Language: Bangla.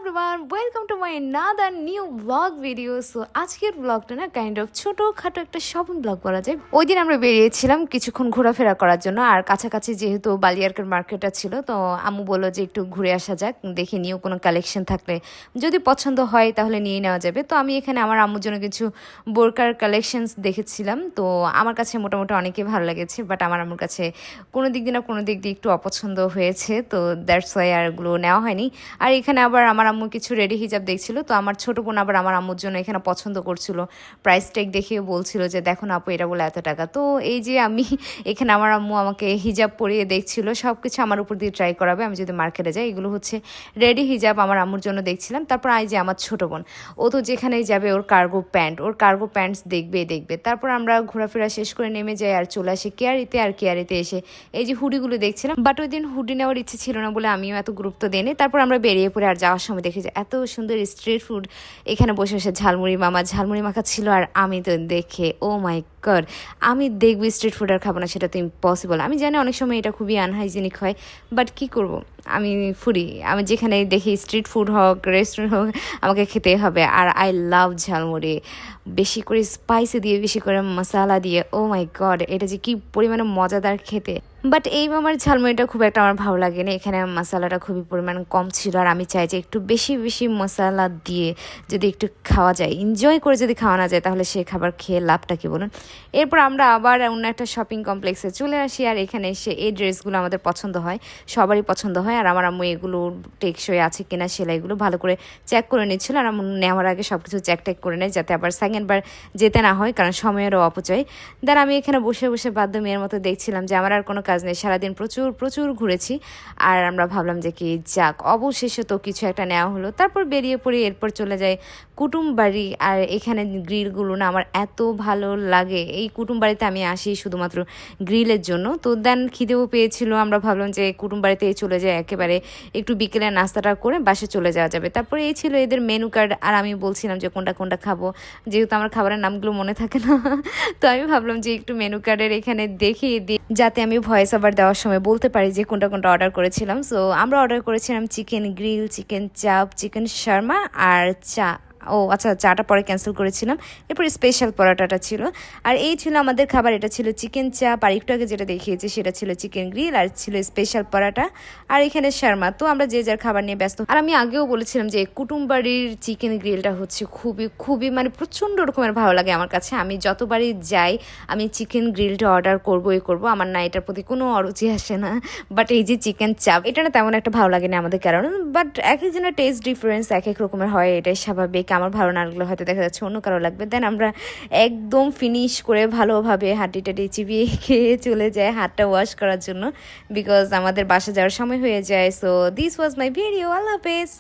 Everyone, welcome to my another new blog video. So আজকের ব্লগটা না কাইন্ড অফ ছোটোখাটো একটা শপিং ব্লগ বলা যায়। ওই দিন আমরা বেরিয়েছিলাম কিছুক্ষণ ঘোরাফেরা করার জন্য, আর কাছাকাছি যেহেতু বালিয়ারকের মার্কেটটা ছিল, তো আম্মু বললো যে একটু ঘুরে আসা যাক, দেখে নিউ কোনো কালেকশন থাকলে যদি পছন্দ হয় তাহলে নিয়ে নেওয়া যাবে। তো আমি এখানে আমার আম্মুর জন্য কিছু বোরকার কালেকশনস দেখেছিলাম। তো আমার কাছে মোটামুটি অনেকই ভালো লেগেছে, বাট আমার আম্মুর কাছে কোনো দিক দিয়ে না কোনো দিক দিয়ে একটু অপছন্দ হয়েছে, তো দ্যাটস ওয়াই আর এগুলো নেওয়া হয়নি। আর এখানে আবার আমার আম্মু কিছু রেডি হিজাব দেখছিল, তো আমার ছোটো বোন আবার আমার আম্মুর জন্য এখানে পছন্দ করছিল, প্রাইস ট্যাগ দেখিয়ে বলছিল যে দেখো না আপু, এটা বলে এত টাকা। তো এই যে আমি এখানে আমার আম্মু আমাকে হিজাব পরিয়ে দেখছিল, সব কিছু আমার উপর দিয়ে ট্রাই করাবে আমি যদি মার্কেটে যাই। এগুলো হচ্ছে রেডি হিজাব আমার আম্মুর জন্য দেখছিলাম। তারপর এই যে আমার ছোটো বোন, ও তো যেখানেই যাবে ওর কার্গো প্যান্টস দেখবে। তারপর আমরা ঘোরাফেরা শেষ করে নেমে যাই আর চলে আসি কেয়ারিতে। আর কেয়ারিতে এসে এই যে হুডিগুলো দেখছিলাম, বাট ওই দিন হুডি নেওয়ার ইচ্ছে ছিল না বলে আমিও এত গুরুত্ব দিইনি। তারপর আমরা বেরিয়ে পড়ে আর যাওয়ার সময় দেখি যে এত সুন্দর স্ট্রিট ফুড, এখানে বসে বসে ঝালমুড়ি মাখা ছিল। আর আমি তো দেখে ও মাই গড, আমি দেখবো স্ট্রিট ফুড আর খাবো না, সেটা তো ইম্পসিবল। আমি জানি অনেক সময় এটা খুবই আনহাইজেনিক হয়, বাট কি করব, আমি ফুডি, আমি যেখানে দেখি স্ট্রিট ফুড হোক রেস্টুরেন্ট হোক আমাকে খেতেই হবে। আর আই লাভ ঝালমুড়ি, বেশি করে স্পাইসি দিয়ে, বেশি করে মশলা দিয়ে। ও মাই গড, এটা যে কি পরিমাণে মজাদার খেতে। বাট এই মামার ঝালমুড়িটা খুব একটা আমার ভালো লাগেনি, এখানে মশলাটা খুবই পরিমাণ কম ছিল। আর আমি চাই যে একটু বেশি বেশি মশলা দিয়ে যদি একটু খাওয়া যায়, এনজয় করে যদি খাওয়া না যায়, তাহলে সেই খাবার খেয়ে লাভটা কি বলুন। এরপর আমরা আবার অন্য একটা শপিং কমপ্লেক্সে চলে আসি। আর এখানে এসে এই ড্রেসগুলো আমাদের পছন্দ হয়, সবারই পছন্দ হয়। আর আমার আম্মু এগুলো টেকসই আছে কিনা সেলাইগুলো ভালো করে চেক করে নিচ্ছিল। আর আম্মু নেওয়ার আগে সব কিছু চেক করে নেয়, যাতে আবার সেকেন্ডবার যেতে না হয়, কারণ সময়েরও অপচয়। দেন আমি এখানে বসে বসে বাধ্য মেয়ের মতো দেখছিলাম যে আমার আর কোনো কাজ নেই, সারাদিন প্রচুর ঘুরেছি। আর আমরা ভাবলাম যে কি যাক, অবশেষে তো কিছু একটা নেওয়া হলো। তারপর বেরিয়ে পড়ি, এরপর চলে যায় কুটুম বাড়ি। আর এখানে গ্রিলগুলো না আমার এত ভালো লাগে, এই কুটুম বাড়িতে আমি আসি শুধুমাত্র গ্রিলের জন্য। তো দেন খিদেও পেয়েছিল, আমরা ভাবলাম যে কুটুম বাড়িতে চলে যায়, একেবারে একটু বিকেলে নাস্তাটা করে বাসে চলে যাওয়া যাবে। তারপরে এই ছিল এদের মেনু কার্ড, আর আমি বলছিলাম যে কোনটা খাবো, যেহেতু আমার খাবারের নামগুলো মনে থাকে না। তো আমি ভাবলাম যে একটু মেনু কার্ডের এখানে দেখিয়ে দিই, যাতে আমি ভয়েস ওভার দেওয়ার সময় বলতে পারি যে কোনটা অর্ডার করেছিলাম। সো আমরা অর্ডার করেছিলাম চিকেন গ্রিল, চিকেন চাপ, চিকেন শর্মা আর চা। ও আচ্ছা, চাটা পরে ক্যান্সেল করেছিলাম। এরপর স্পেশাল পরোটাটা ছিল। আর এই ছিল আমাদের খাবার, এটা ছিল চিকেন চাপ, আর একটু আগে যেটা দেখিয়েছি সেটা ছিল চিকেন গ্রিল, আর ছিল স্পেশাল পরোটা, আর এখানে শর্মা। তো আমরা যে যার খাবার নিয়ে ব্যস্ত। আর আমি আগেও বলেছিলাম যে কুটুম বাড়ির চিকেন গ্রিলটা হচ্ছে খুবই মানে প্রচণ্ড রকমের ভালো লাগে আমার কাছে। আমি যতবারই যাই আমি চিকেন গ্রিলটা অর্ডার করবোই করবো, আমার না এটার প্রতি কোনো অরুচি আসে না। বাট এই যে চিকেন চাপ, এটা না তেমন একটা ভালো লাগে না আমাদের কারণ, বাট এক একজনের টেস্ট ডিফারেন্স এক এক রকমের হয়, এটাই স্বাভাবিক। আমার ভালো না লাগলে হয়তো দেখা যাচ্ছে অন্য কারো লাগবে। দেন আমরা একদম ফিনিশ করে ভালোভাবে হাঁটি চিবিয়ে খেয়ে চলে যায় হাতটা ওয়াশ করার জন্য, বিকজ আমাদের বাসা যাওয়ার সময় হয়ে যায়। So this was my video, আল্লাহ হাফেজ।